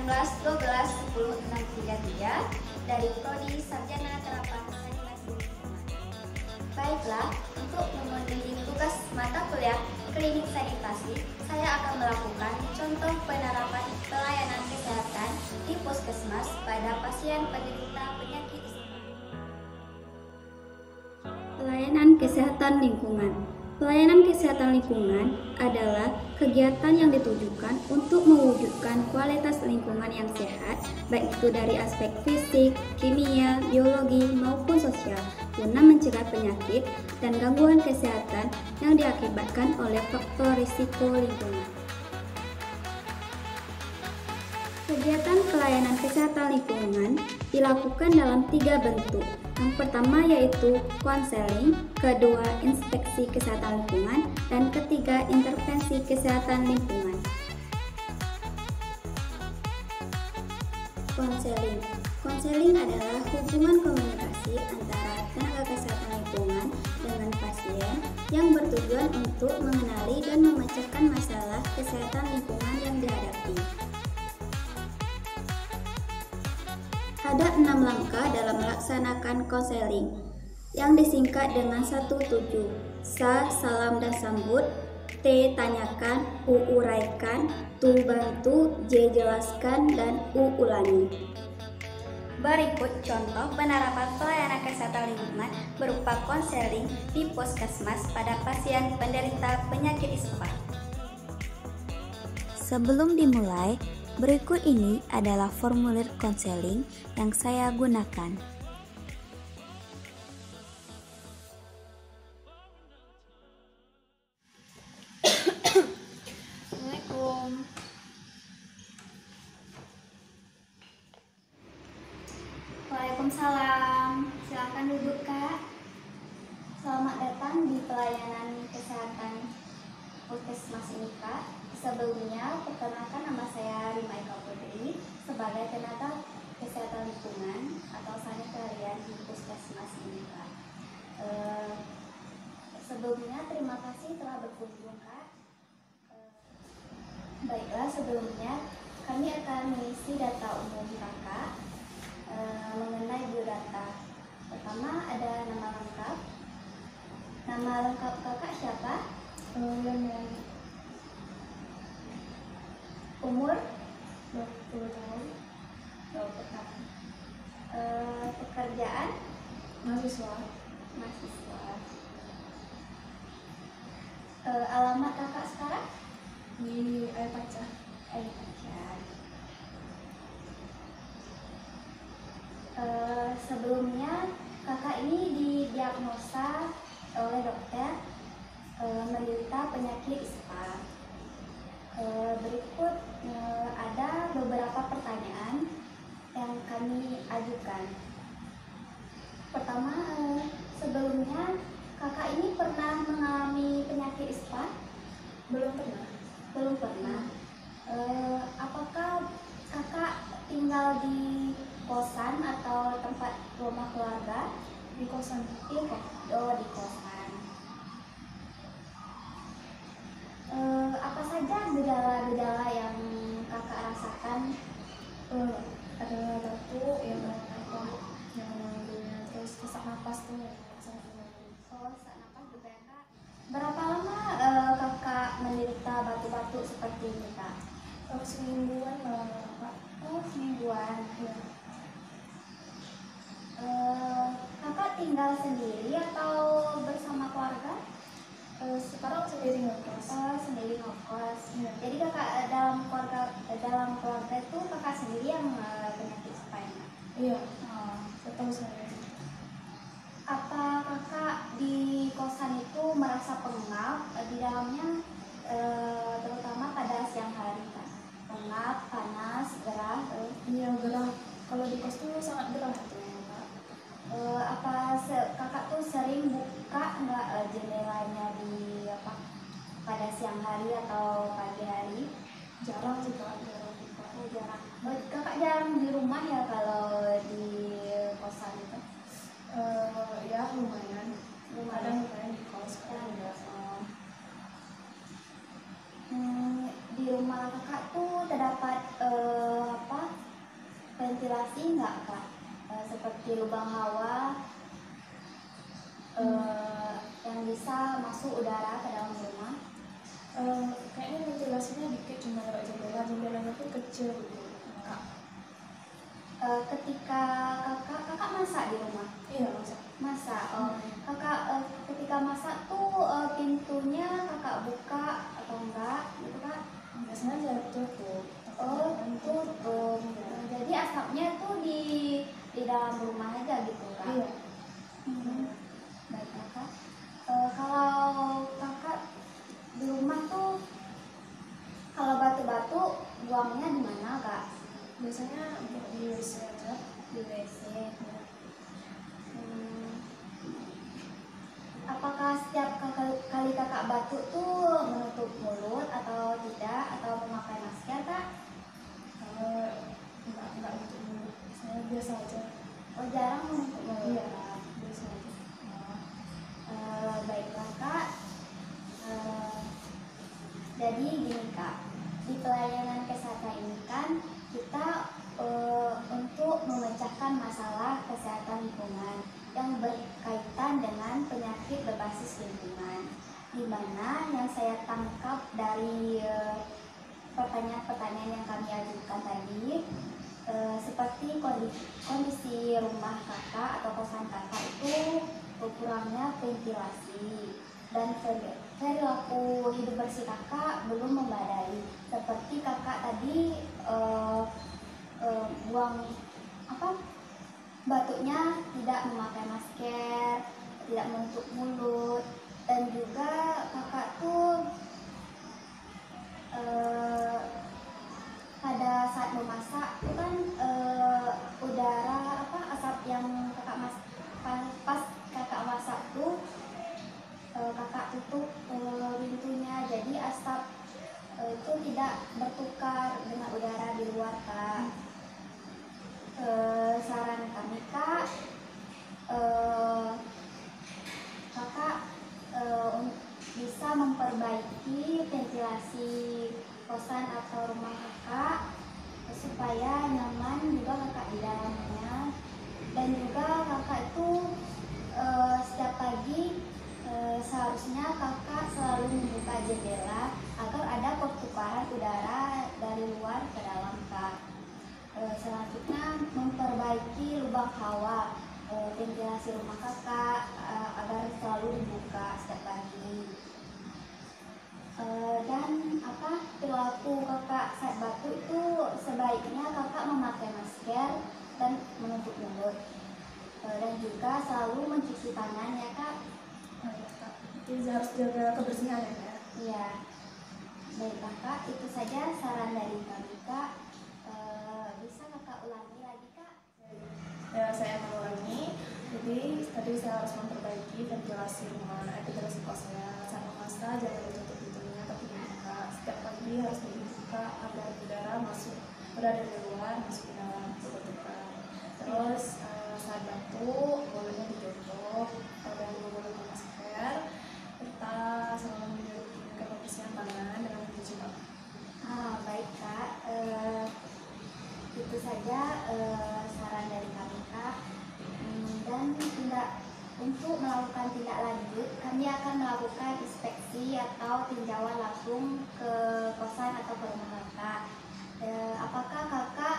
16-12-10-633 dari Prodi Sarjana Terapan Animasi Lingkungan. Baiklah, untuk memenuhi tugas mata kuliah klinik sanitasi, saya akan melakukan contoh penerapan pelayanan kesehatan di puskesmas pada pasien penderita penyakit ispa. Pelayanan kesehatan lingkungan. Pelayanan kesehatan lingkungan adalah kegiatan yang ditujukan untuk mewujudkan kualitas lingkungan yang sehat, baik itu dari aspek fisik, kimia, biologi, maupun sosial, guna mencegah penyakit dan gangguan kesehatan yang diakibatkan oleh faktor risiko lingkungan. Kegiatan pelayanan kesehatan lingkungan dilakukan dalam 3 bentuk. Yang pertama yaitu konseling, kedua inspeksi kesehatan lingkungan, dan ketiga intervensi kesehatan lingkungan. Konseling. Konseling adalah hubungan komunikasi antara tenaga kesehatan lingkungan dengan pasien yang bertujuan untuk mengenali dan memecahkan masalah kesehatan lingkungan yang dihadapi. Ada 6 langkah dalam melaksanakan konseling yang disingkat dengan 1 tuju. Sa, salam dan sambut. T, tanyakan. U, uraikan. Tu, bantu. J, jelaskan. Dan U, ulangi. Berikut contoh penerapan pelayanan kesehatan lingkungan berupa konseling di puskesmas pada pasien penderita penyakit ispa. Sebelum dimulai, berikut ini adalah formulir konseling yang saya gunakan. Assalamualaikum. Waalaikumsalam. Silakan duduk, Kak. Selamat datang di pelayanan kesehatan puskesmas ini, Kak. Sebelumnya, perkenalkan nama saya Rima Eka Putri sebagai tenaga kesehatan lingkungan atau sanitarian di puskesmas ini, Kak. Sebelumnya, terima kasih telah berkunjung, Kak. Baiklah, sebelumnya kami akan mengisi data umum Kakak mengenai biodata. Pertama, ada nama lengkap. Nama lengkap Kakak siapa? Umur 20 tahun. 20 tahun. Pekerjaan? Mahasiswa. Alamat Kakak sekarang? Di Air Pacar. Sebelumnya Kakak ini didiagnosa oleh dokter menderita penyakit ispa. Berikut ada beberapa pertanyaan yang kami ajukan. Pertama, sebelumnya Kakak ini pernah mengalami penyakit ispa? Belum pernah. Belum pernah. Apakah Kakak tinggal di kosan atau tempat rumah keluarga? Di kosan. Di kosan. Apa saja gejala-gejala yang Kakak rasakan? Ada batuk, yang terus sesak napas tuh. Sesak napas juga ya, Kak. Berapa lama Kakak menderita batuk-batuk seperti ini, Kak? Semingguan malah, Kak. Semingguan. Ya. Kakak tinggal sendiri atau bersama keluarga? Sekarang sendiri ngekos. Sendiri ngekos. Ya. Jadi Kakak dalam keluarga itu Kakak sendiri yang penyakit ispa? Iya. Betul saya. Apa Kakak di kosan itu merasa pengap di dalamnya, terutama pada siang hari, Kak? Pengap, panas, gerah? Iya, gerah. Kalau di kos tuh sangat gerah tuh, Kak. Kakak tuh sering buka nggak jendelanya pada siang hari atau pagi hari? Jarang sih, Kak. Jarang buka. Jarang. Kakak jarang di rumah ya kalau di kosan itu? Ya lumayan. Kadang di kos, kadang enggak. Di rumah Kakak tuh terdapat ventilasi nggak kak? Seperti lubang hawa yang bisa masuk udara ke dalam rumah? Kayaknya ventilasinya dikit, cuma lewat jendelanya pun kecil gitu kak. Ketika kakak masak di rumah? Iya, masak. Kakak ketika masak tuh pintunya kakak buka atau enggak gitu kak? Biasanya saya tutup. Tutup. Jadi asapnya tuh di dalam rumah aja gitu kak? Iya. Baik kakak. Kalau kakak di rumah tuh kalau batu-batu buangnya di mana kak? Biasanya di WC aja. Di WC. Apakah setiap kali kakak batuk tuh menutup mulut atau tidak, atau memakai masker kak? Enggak untuk mulut. Saya biasa aja. Oh, jarang menutup mulut? Iya, biasa aja. Baiklah kak. Jadi gini kak, di pelayanan kesehatan ini kan kita untuk memecahkan masalah kesehatan lingkungan yang berkaitan dengan penyakit berbasis lingkungan, di mana yang saya tangkap dari pertanyaan-pertanyaan yang kami ajukan tadi, seperti kondisi rumah kakak atau kosan kakak itu kurangnya ventilasi dan perilaku hidup bersih kakak belum memadai, seperti kakak tadi buang batuknya tidak memakai masker, tidak menutup mulut, dan juga kakak tuh pada saat memasak itu kan udara asap yang kakak pas kakak masak tuh kakak tutup pintunya, jadi asap itu tidak bertukar dengan udara di luar kak. Saran kami kak, kakak bisa memperbaiki ventilasi kosan atau rumah kakak supaya nyaman juga kakak di dalamnya, dan juga kakak itu setiap pagi seharusnya kakak selalu membuka jendela agar ada pertukaran udara dari luar ke dalam kak. Selanjutnya memperbaiki lubang hawa ventilasi rumah kakak agar selalu dibuka setiap pagi. Dan perilaku kakak saat batuk itu sebaiknya kakak memakai masker dan menutup mulut, dan juga selalu mencuci tangan ya kak. Jadi harus jaga kebersihan ya. Iya. Baik kakak, itu saja saran dari kami kak. Bisa kakak ulangi lagi kak? Ya, saya mau ulangi. Jadi tadi saya harus memperbaiki ventilasi rumah, ventilasi kos saya. Saat memasak jangan ditutup pintunya tapi dibuka. Setiap pagi harus dibuka agar udara dari luar masuk ke dalam tubuh kita. Terus saat batuk mulutnya ditutup dan menggunakan masker. Kita selalu menjaga kebersihan tangan dengan mencuci tangan. Baik kak. Itu saja saran dari kami kak. Dan untuk melakukan tindak lanjut, kami akan melakukan inspeksi atau tinjauan langsung ke kosan atau ke rumah kakak. Apakah kakak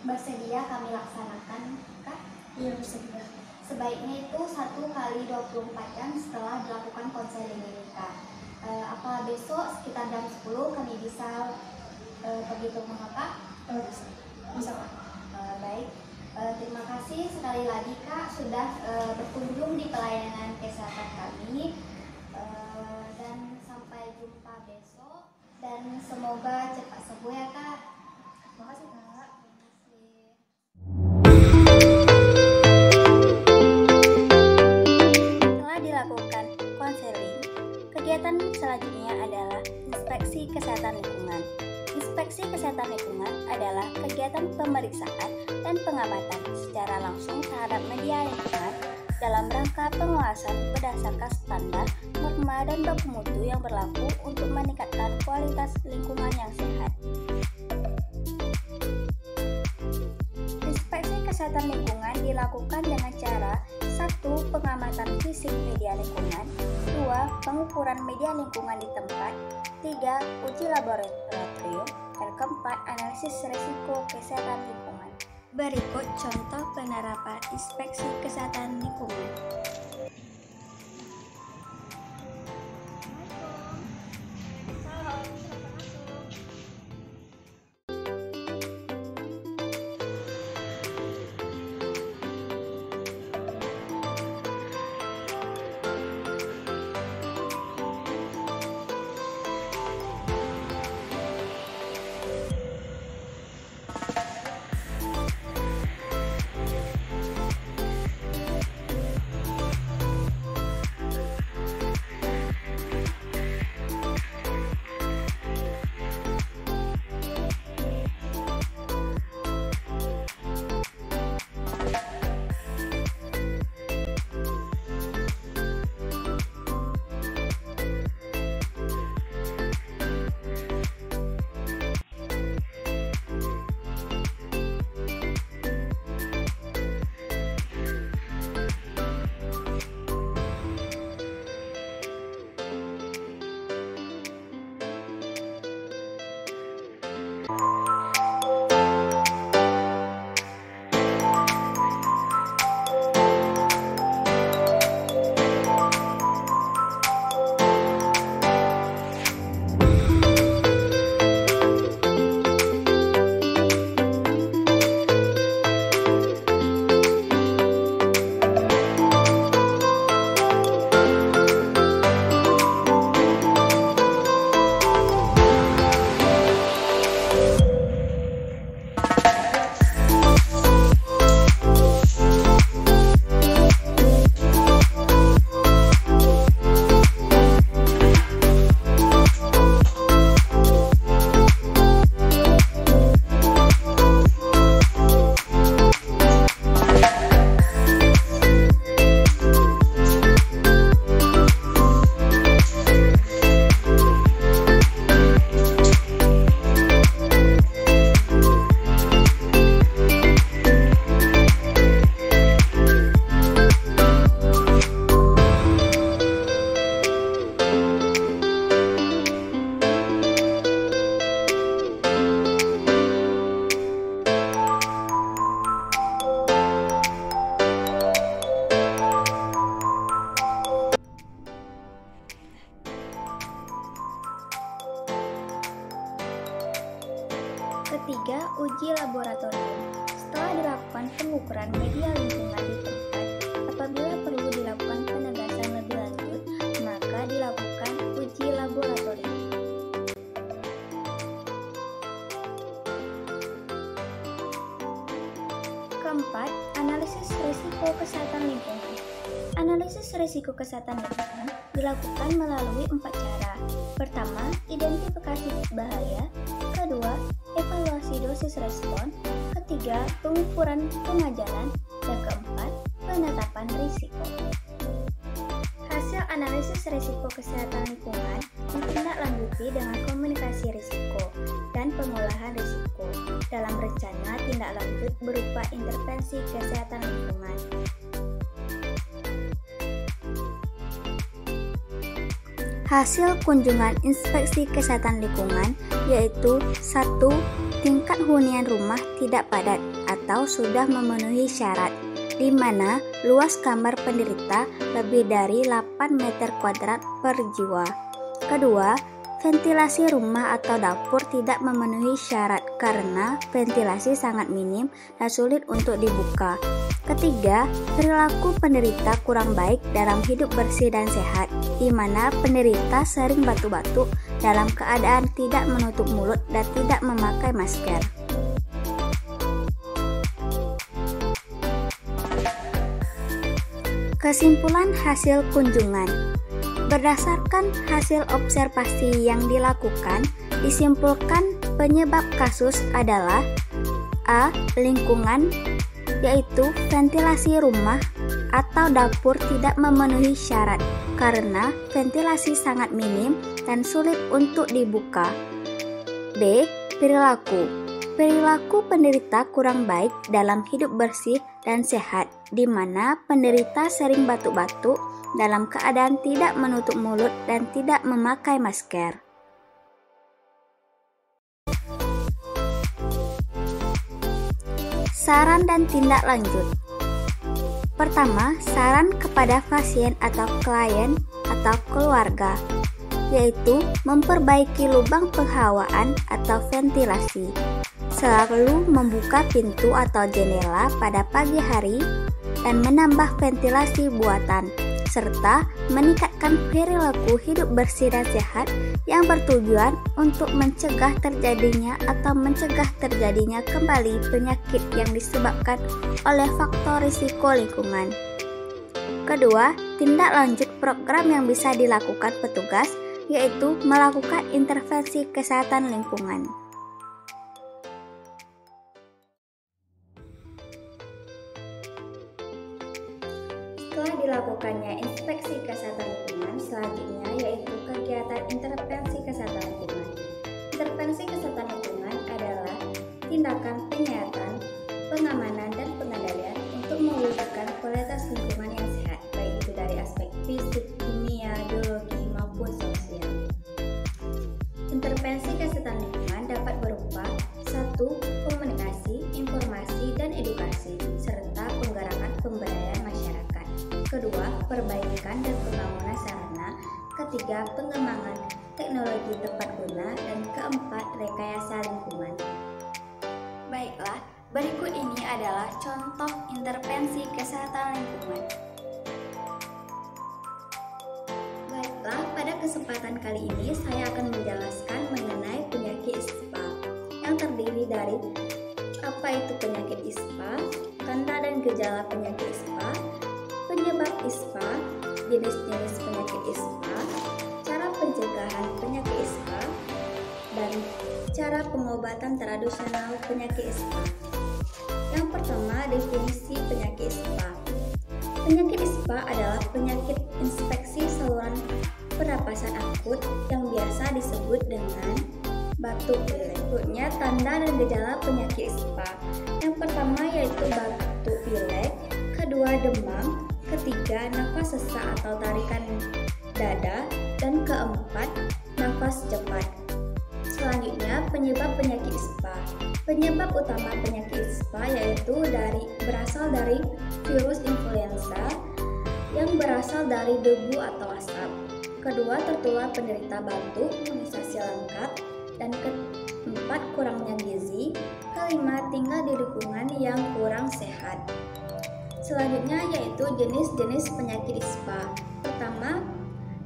bersedia kami laksanakan kak? Iya, bersedia. Sebaiknya itu 1 kali 24 jam setelah dilakukan konseling ini kak. Apa besok sekitar jam 10 kami bisa pergi ke rumah kakak? Bisa kak. Baik. Terima kasih sekali lagi kak sudah berkunjung di pelayanan kesehatan kami, dan sampai jumpa besok, dan semoga cepat sembuh ya kak. Terima kasih kak. Setelah dilakukan konseling, kegiatan selanjutnya adalah inspeksi kesehatan lingkungan. Inspeksi kesehatan lingkungan adalah kegiatan pemeriksaan dan pengamatan secara langsung terhadap media lingkungan dalam rangka pengawasan berdasarkan standar, norma, dan baku mutu yang berlaku untuk meningkatkan kualitas lingkungan yang sehat. kesehatan lingkungan dilakukan dengan cara 1. Pengamatan fisik media lingkungan, 2. Pengukuran media lingkungan di tempat, 3. Uji laboratorium, dan keempat, analisis risiko kesehatan lingkungan. Berikut contoh penerapan inspeksi kesehatan lingkungan. Ketiga, uji laboratorium. Setelah dilakukan pengukuran media lingkungan di tempat, apabila perlu dilakukan penegasan lebih lanjut, maka dilakukan uji laboratorium. Keempat, analisis risiko kesehatan lingkungan. Analisis risiko kesehatan lingkungan dilakukan melalui 4 cara. Pertama, identifikasi bahaya. Kedua, evaluasi dosis respon. Ketiga, pengukuran pengajaran. Dan keempat, penetapan risiko. Hasil analisis risiko kesehatan lingkungan ditindaklanjuti dengan komunikasi risiko dan pengolahan risiko dalam rencana tindak lanjut berupa intervensi kesehatan lingkungan. Hasil kunjungan inspeksi kesehatan lingkungan yaitu 1. Tingkat hunian rumah tidak padat atau sudah memenuhi syarat, di mana luas kamar penderita lebih dari 8 meter kuadrat per jiwa. Kedua, ventilasi rumah atau dapur tidak memenuhi syarat karena ventilasi sangat minim dan sulit untuk dibuka. Ketiga, perilaku penderita kurang baik dalam hidup bersih dan sehat, di mana penderita sering batuk-batuk dalam keadaan tidak menutup mulut dan tidak memakai masker. Kesimpulan hasil kunjungan. Berdasarkan hasil observasi yang dilakukan, disimpulkan penyebab kasus adalah A. Lingkungan, yaitu ventilasi rumah atau dapur tidak memenuhi syarat karena ventilasi sangat minim dan sulit untuk dibuka. B. Perilaku, Perilaku penderita kurang baik dalam hidup bersih dan sehat, di mana penderita sering batuk-batuk dalam keadaan tidak menutup mulut dan tidak memakai masker. Saran dan tindak lanjut. Pertama, saran kepada pasien atau klien atau keluarga, yaitu memperbaiki lubang penghawaan atau ventilasi. Selalu membuka pintu atau jendela pada pagi hari dan menambah ventilasi buatan, serta meningkatkan perilaku hidup bersih dan sehat yang bertujuan untuk mencegah terjadinya kembali penyakit yang disebabkan oleh faktor risiko lingkungan. Kedua, tindak lanjut program yang bisa dilakukan petugas, yaitu melakukan intervensi kesehatan lingkungan. Setelah dilakukannya inspeksi kesehatan lingkungan, selanjutnya yaitu kegiatan intervensi kesehatan lingkungan. Intervensi kesehatan lingkungan adalah tindakan penyihatan, pengamanan, dan pengendalian untuk mewujudkan kualitas lingkungan yang sehat, baik itu dari aspek fisik, kimia, biologi, maupun sosial. Intervensi kesehatan lingkungan dapat berupa 1. Komunikasi, informasi, dan edukasi, serta penggerakan pemberdayaan masyarakat. Kedua, perbaikan dan pembangunan sarana. Ketiga, pengembangan teknologi tepat guna. Dan keempat, rekayasa lingkungan. Baiklah, berikut ini adalah contoh intervensi kesehatan lingkungan. Baiklah, pada kesempatan kali ini saya akan menjelaskan mengenai penyakit ISPA yang terdiri dari apa itu penyakit ISPA, tanda dan gejala penyakit ISPA, penyebab ISPA, jenis-jenis penyakit ISPA, cara pencegahan penyakit ISPA, dan cara pengobatan tradisional penyakit ISPA. Yang pertama, definisi penyakit ISPA. Penyakit ISPA adalah penyakit infeksi saluran pernapasan akut yang biasa disebut dengan batuk pilek. Berikutnya, tanda dan gejala penyakit ISPA. Yang pertama yaitu batuk pilek, kedua demam, ketiga nafas sesak atau tarikan dada, dan keempat nafas cepat. Selanjutnya, penyebab penyakit ISPA. Penyebab utama penyakit ISPA yaitu berasal dari virus influenza yang berasal dari debu atau asap. Kedua, tertular penderita batuk, imunisasi lengkap, dan keempat, kurangnya gizi. Kelima, tinggal di lingkungan yang kurang sehat. Selanjutnya yaitu jenis-jenis penyakit ISPA. Pertama,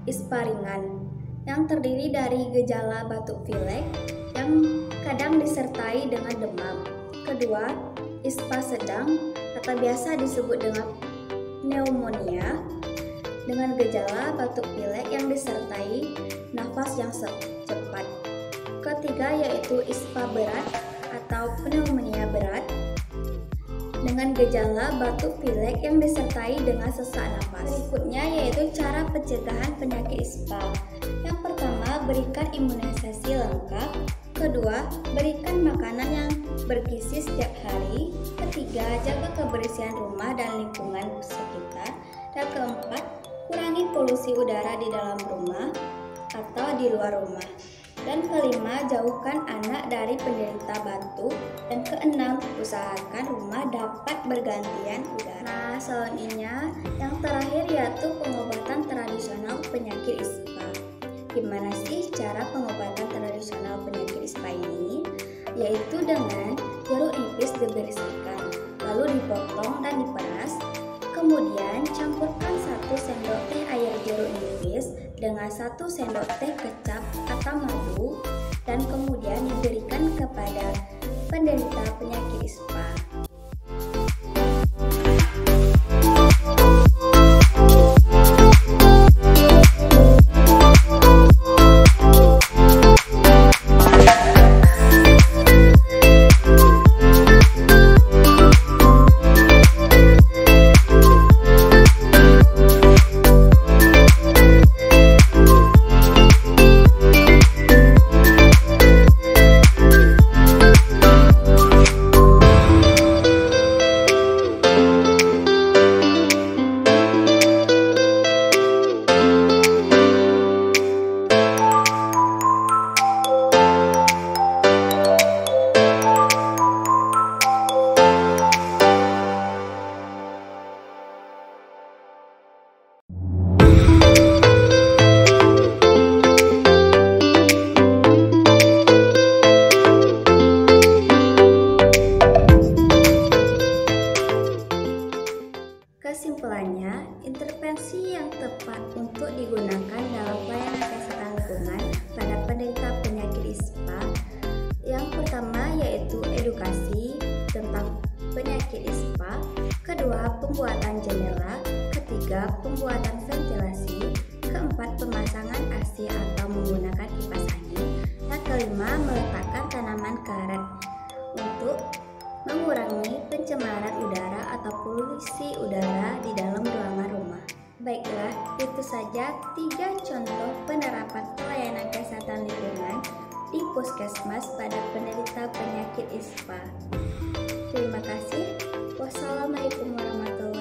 ISPA ringan yang terdiri dari gejala batuk pilek yang kadang disertai dengan demam. Kedua, ISPA sedang atau biasa disebut dengan pneumonia dengan gejala batuk pilek yang disertai nafas yang cepat. Ketiga yaitu ISPA berat atau pneumonia berat dengan gejala batuk pilek yang disertai dengan sesak napas. Berikutnya yaitu cara pencegahan penyakit ISPA. Yang pertama, berikan imunisasi lengkap. Kedua, berikan makanan yang bergizi setiap hari. Ketiga, jaga kebersihan rumah dan lingkungan sekitar. Dan keempat, kurangi polusi udara di dalam rumah atau di luar rumah. Dan kelima, jauhkan anak dari penderita batuk. Dan keenam, usahakan rumah dapat bergantian udara. Nah, selanjutnya yang terakhir yaitu pengobatan tradisional penyakit ISPA. Gimana sih cara pengobatan tradisional penyakit ISPA ini? Yaitu dengan jeruk nipis dibersihkan, lalu dipotong dan diperas. Kemudian campurkan 1 sendok teh air jeruk nipis dengan 1 sendok teh kecap atau madu dan kemudian diberikan kepada penderita penyakit ISPA. edukasi tentang penyakit ISPA, kedua pembuatan jendela, ketiga pembuatan ventilasi, keempat pemasangan AC atau menggunakan kipas angin, yang kelima meletakkan tanaman karet untuk mengurangi pencemaran udara atau polusi udara di dalam ruangan rumah. Baiklah, itu saja 3 contoh penerapan pelayanan kesehatan lingkungan di Puskesmas pada penderita penyakit ISPA. Terima kasih. Wassalamualaikum warahmatullahi wabarakatuh.